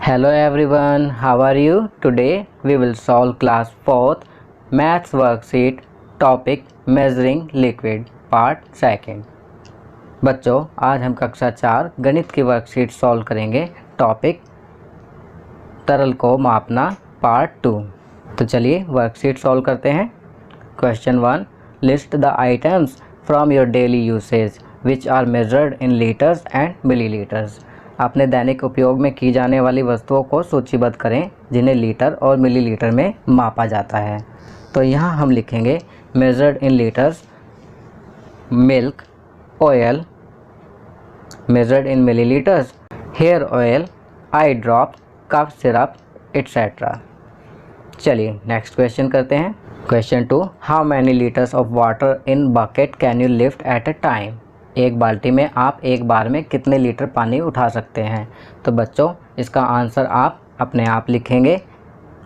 Hello everyone, how are you? Today we will solve class 4th maths worksheet topic measuring liquid part 2nd। बच्चों, आज हम कक्षा 4 गणित की वर्कशीट सॉल्व करेंगे टॉपिक तरल को मापना पार्ट 2। तो चलिए वर्कशीट सॉल्व करते हैं। Question 1, list the items from your daily usage which are measured in litres and millilitres. अपने दैनिक उपयोग में की जाने वाली वस्तुओं को सूचीबद्ध करें जिन्हें लीटर और मिलीलीटर में मापा जाता है। तो यहाँ हम लिखेंगे measured in litres milk, oil, measured in millilitres hair oil, eye drop, cough syrup etcetera. चलिए नेक्स्ट क्वेश्चन करते हैं। Question 2, how many litres of water in bucket can you lift at a time. एक बाल्टी में आप एक बार में कितने लीटर पानी उठा सकते हैं। तो बच्चों इसका आंसर आप अपने आप लिखेंगे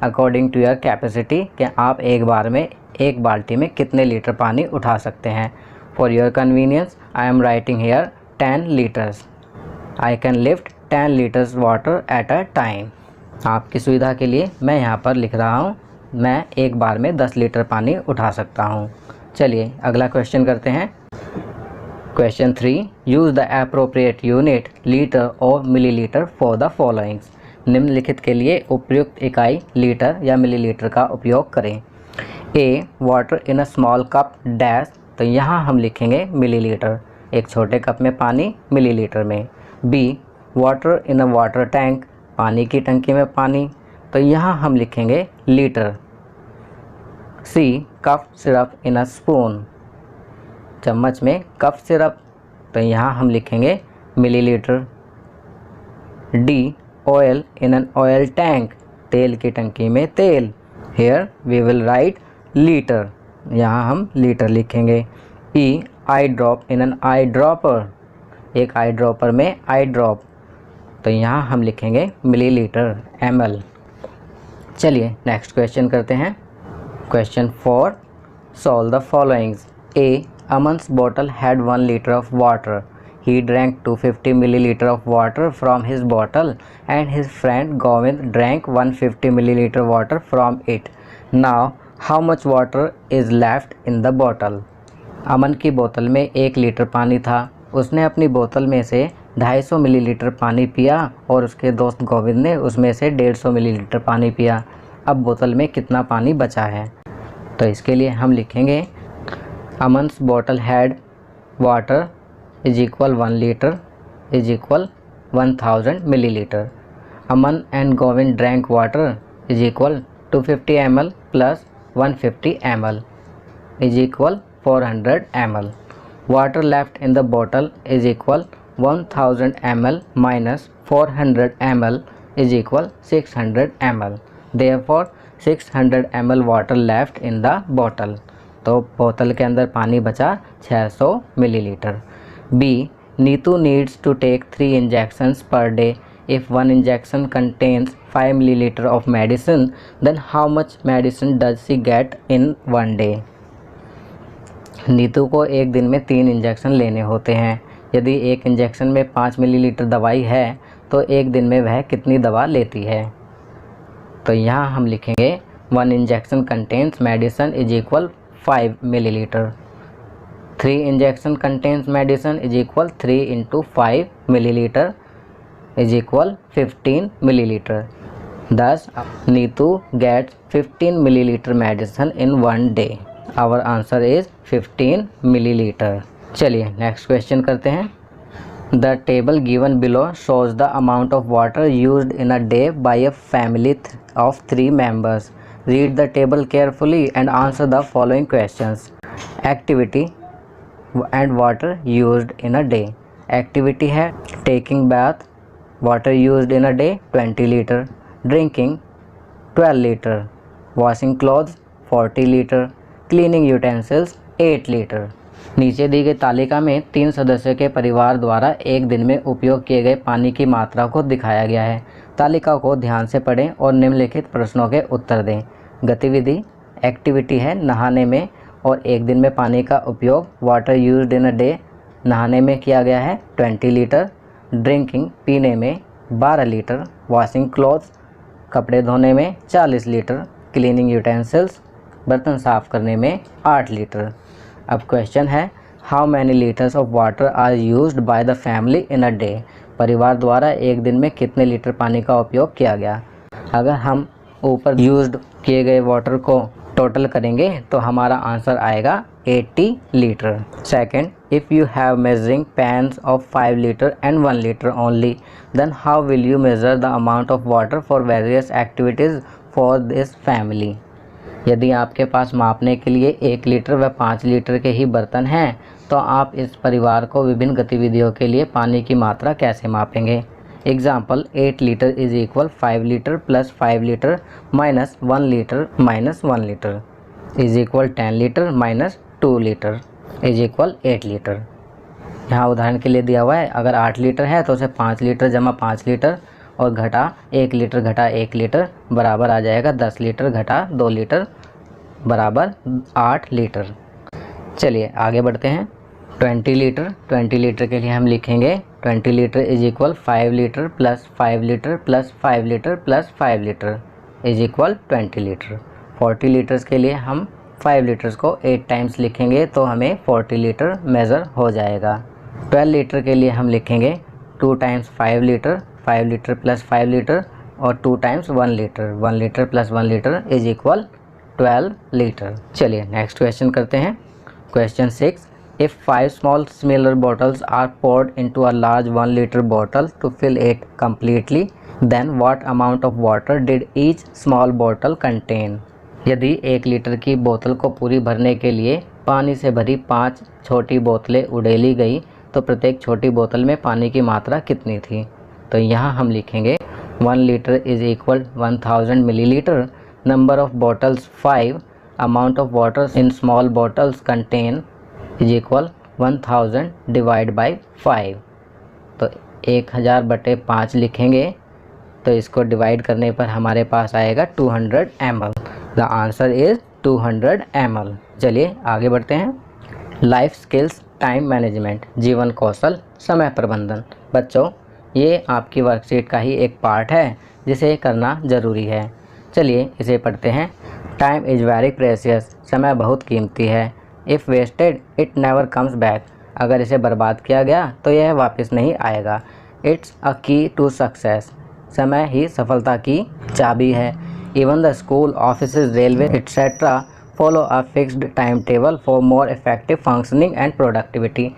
अकॉर्डिंग टू योर कैपेसिटी कि आप एक बार में एक बाल्टी में कितने लीटर पानी उठा सकते हैं। For your convenience I am writing here 10 litres. I can lift 10 litres water at a time. आपकी सुविधा के लिए मैं यहाँ पर लिख रहा हूँ मैं एक बार में 10 लीटर पानी उठा सकता हूँ। चलिए अगला क्वेश्चन करते हैं। Question 3, use the appropriate unit litre और मिलीलीटर फॉर द फॉलोइंग्स। निम्नलिखित के लिए उपयुक्त इकाई लीटर या मिलीलीटर का उपयोग करें। A, water in a small cup dash. तो यहाँ हम लिखेंगे मिलीलीटर, एक छोटे कप में पानी मिलीलीटर में। B, water in a water tank, पानी की टंकी में पानी। तो यहाँ हम लिखेंगे litre. C, cough syrup in a spoon, चम्मच में कफ सिरप। तो यहाँ हम लिखेंगे millilitre. D, oil in an oil tank, तेल की टंकी में तेल। Here we will write litre, यहाँ हम लीटर लिखेंगे। E, eye drop in an eye dropper, एक आई ड्रॉपर में आई ड्रॉप। तो यहाँ हम लिखेंगे मिलीलीटर ml। चलिए नेक्स्ट क्वेश्चन करते हैं। Question 4, solve the followings. A, Aman's bottle had 1 liter of water. He drank 250 milliliter of water from his bottle and his friend Govind drank 150 milliliter water from it. Now, how much water is left in the bottle? अमन की बोतल में 1 litre पानी था। उसने अपनी बोतल में से 250 मिलीलीटर पानी पिया और उसके दोस्त गोविंद ने उसमें से 150 मिलीलीटर पानी पिया। अब बोतल में कितना पानी बचा है। तो इसके लिए हम लिखेंगे Aman's bottle had water is equal 1 liter is equal 1000 milliliter. Aman and Govind drank water is equal 250 ml plus 150 ml is equal 400 ml. Water left in the bottle is equal 1000 ml minus 400 ml is equal 600 ml. Therefore 600 ml water left in the bottle. तो बोतल के अंदर पानी बचा 600 millilitre. B, Neetu needs to take 3 injections per day. If 1 injection contains 5 millilitre of medicine then how much medicine does she get in 1 day. Neetu को एक दिन में 3 इंजेक्शन लेने होते हैं। यदि एक इंजेक्शन में 5 मिलीलीटर दवाई है तो एक दिन में वह कितनी दवा लेती है। तो यहाँ हम लिखेंगे 1 injection contains medicine is equal 5 milliliter. 3 injection contains medicine is equal 3 into 5 milliliter is equal 15 milliliter. Thus, Neetu gets 15 milliliter medicine in 1 day. Our answer is 15 milliliter. चलिए next question करते हैं। The table given below shows the amount of water used in a day by a family of 3 members. Read the table carefully and answer the following questions. Activity and water used in a day. Activity है taking bath, water used in a day 20 liter, drinking 12 liter, washing clothes 40 liter, cleaning utensils 8 liter. नीचे दी गई तालिका में 3 सदस्यों के परिवार द्वारा एक दिन में उपयोग किए गए पानी की मात्रा को दिखाया गया है। तालिका को ध्यान से पढ़ें और निम्नलिखित प्रश्नों के उत्तर दें। गतिविधि एक्टिविटी है नहाने में और एक दिन में पानी का उपयोग water used in a day नहाने में किया गया है 20 लीटर। ड्रिंकिंग पीने में 12 लीटर, वॉशिंग क्लॉथ्स कपड़े धोने में 40 लीटर, क्लीनिंग यूटेंसिल्स बर्तन साफ़ करने में 8 लीटर। अब क्वेश्चन है how many litres of water are used by the family in a day. परिवार द्वारा एक दिन में कितने लीटर पानी का उपयोग किया गया। अगर हम ऊपर यूज्ड किए गए वाटर को टोटल करेंगे तो हमारा आंसर आएगा 80 litre. Second, if you have measuring pans of 5 litre and 1 litre only, then how will you measure the amount of water for various activities for this family. यदि आपके पास मापने के लिए 1 लीटर व 5 लीटर के ही बर्तन हैं तो आप इस परिवार को विभिन्न गतिविधियों के लिए पानी की मात्रा कैसे मापेंगे। Example 8 litre is equal 5 litre plus 5 litre minus 1 litre minus 1 litre is equal 10 litre minus 2 litre is equal 8 litre. यहाँ उदाहरण के लिए दिया हुआ है, अगर 8 लीटर है तो उसे 5 लीटर जमा 5 लीटर और घटा 1 लीटर घटा 1 लीटर बराबर आ जाएगा 10 लीटर घटा 2 लीटर बराबर 8 लीटर। चलिए आगे बढ़ते हैं। 20 लीटर के लिए हम लिखेंगे 20 litre is equal 5 litre plus 5 litre plus 5 litre plus 5 litre is equal 20 litre. 40 litres के लिए हम 5 लीटर्स को 8 टाइम्स लिखेंगे तो हमें 40 लीटर मेज़र हो जाएगा। 12 लीटर के लिए हम लिखेंगे 2 times 5 litre, 5 litre plus 5 litre और 2 times 1 litre, 1 litre plus 1 litre is equal 12 litre. चलिए नेक्स्ट क्वेश्चन करते हैं। Question 6, if 5 small similar bottles are poured into a large 1 liter bottle to fill it completely, then what amount of water did each small bottle contain। यदि 1 litre की बोतल को पूरी भरने के लिए पानी से भरी 5 छोटी बोतलें उड़ेली गई तो प्रत्येक छोटी बोतल में पानी की मात्रा कितनी थी। तो यहाँ हम लिखेंगे 1 litre is equal 1000 millilitre, number of bottles 5, amount of water in small bottles contain is equal 1000 divide by 5। तो 1000 बटे 5 लिखेंगे तो इसको डिवाइड करने पर हमारे पास आएगा 200 ml। The answer is 200 ml। चलिए आगे बढ़ते हैं। लाइफ स्किल्स टाइम मैनेजमेंट, जीवन कौशल समय प्रबंधन। बच्चों ये आपकी वर्कशीट का ही एक पार्ट है जिसे करना ज़रूरी है। चलिए इसे पढ़ते हैं। टाइम इज़ वेरी प्रेशियस, समय बहुत कीमती है। If wasted it never comes back, अगर इसे बर्बाद किया गया तो यह वापस नहीं आएगा। इट्स अ की टू सक्सेस, समय ही सफलता की चाबी है। Even the school, office, railway etcetera follow a fixed time table for more effective functioning and productivity.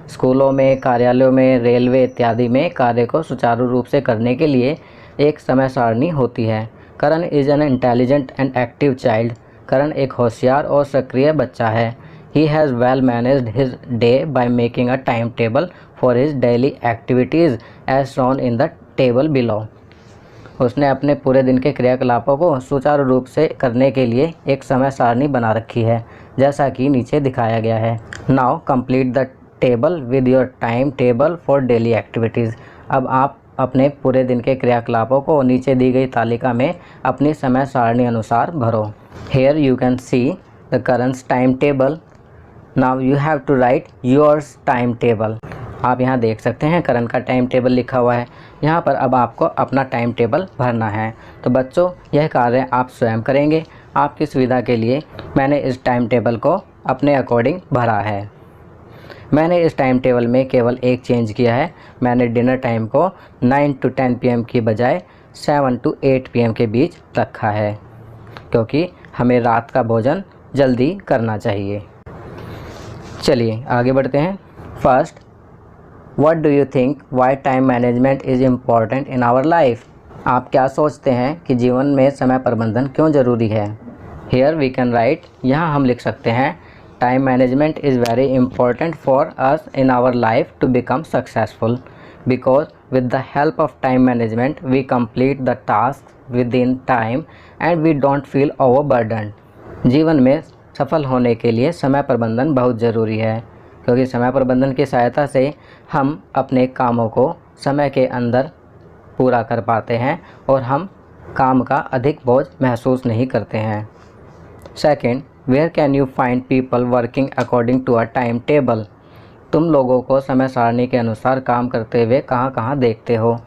स्कूलों में, कार्यालयों में, रेलवे इत्यादि में कार्य को सुचारू रूप से करने के लिए एक समय सारणी होती है। Karan is an intelligent and active child, Karan एक होशियार और सक्रिय बच्चा है। He has well managed his day by making a timetable for his daily activities as shown in the table below। उसने अपने पूरे दिन के क्रियाकलापों को सुचारू रूप से करने के लिए एक समय सारणी बना रखी है जैसा कि नीचे दिखाया गया है। Now complete the table with your time table for daily activities। अब आप अपने पूरे दिन के क्रियाकलापों को नीचे दी गई तालिका में अपनी समय सारणी अनुसार भरो। Here you can see the current timetable। Now you have to write yours time table. आप यहाँ देख सकते हैं करण का टाइम टेबल लिखा हुआ है। यहाँ पर अब आपको अपना टाइम टेबल भरना है। तो बच्चों यह कार्य आप स्वयं करेंगे। आपकी सुविधा के लिए मैंने इस टाइम टेबल को अपने अकॉर्डिंग भरा है। मैंने इस टाइम टेबल में केवल एक चेंज किया है। मैंने डिनर टाइम को 9 to 10 PM की बजाय 7 to 8 PM के बीच रखा है क्योंकि हमें रात का भोजन जल्दी करना चाहिए। चलिए आगे बढ़ते हैं। First, what do you think why time management is important in our life. आप क्या सोचते हैं कि जीवन में समय प्रबंधन क्यों ज़रूरी है। हेयर वी कैन राइट, यहाँ हम लिख सकते हैं time management is very important for us in our life to become successful because with the help of time management we complete the task within time and we don't feel overburden. जीवन में सफल होने के लिए समय प्रबंधन बहुत ज़रूरी है क्योंकि समय प्रबंधन की सहायता से हम अपने कामों को समय के अंदर पूरा कर पाते हैं और हम काम का अधिक बोझ महसूस नहीं करते हैं। Second, where can you find people working according to a time table. तुम लोगों को समय सारणी के अनुसार काम करते हुए कहाँ कहाँ देखते हो।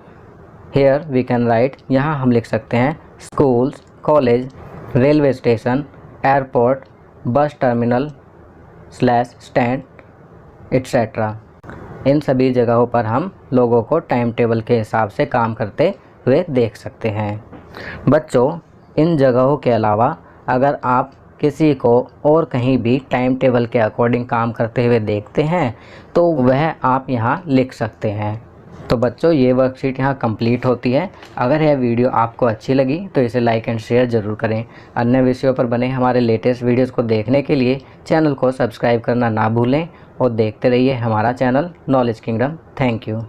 हेयर वी कैन राइट, यहाँ हम लिख सकते हैं schools, college, railway station, airport, bus terminal slash stand etcetera. इन सभी जगहों पर हम लोगों को टाइम टेबल के हिसाब से काम करते हुए देख सकते हैं। बच्चों, इन जगहों के अलावा अगर आप किसी को और कहीं भी टाइम टेबल के अकॉर्डिंग काम करते हुए देखते हैं तो वह आप यहाँ लिख सकते हैं। तो बच्चों, ये वर्कशीट यहाँ कंप्लीट होती है। अगर यह वीडियो आपको अच्छी लगी तो इसे लाइक एंड शेयर ज़रूर करें। अन्य विषयों पर बने हमारे लेटेस्ट वीडियोज़ को देखने के लिए चैनल को सब्सक्राइब करना ना भूलें और देखते रहिए हमारा channel knowledge kingdom. Thank you.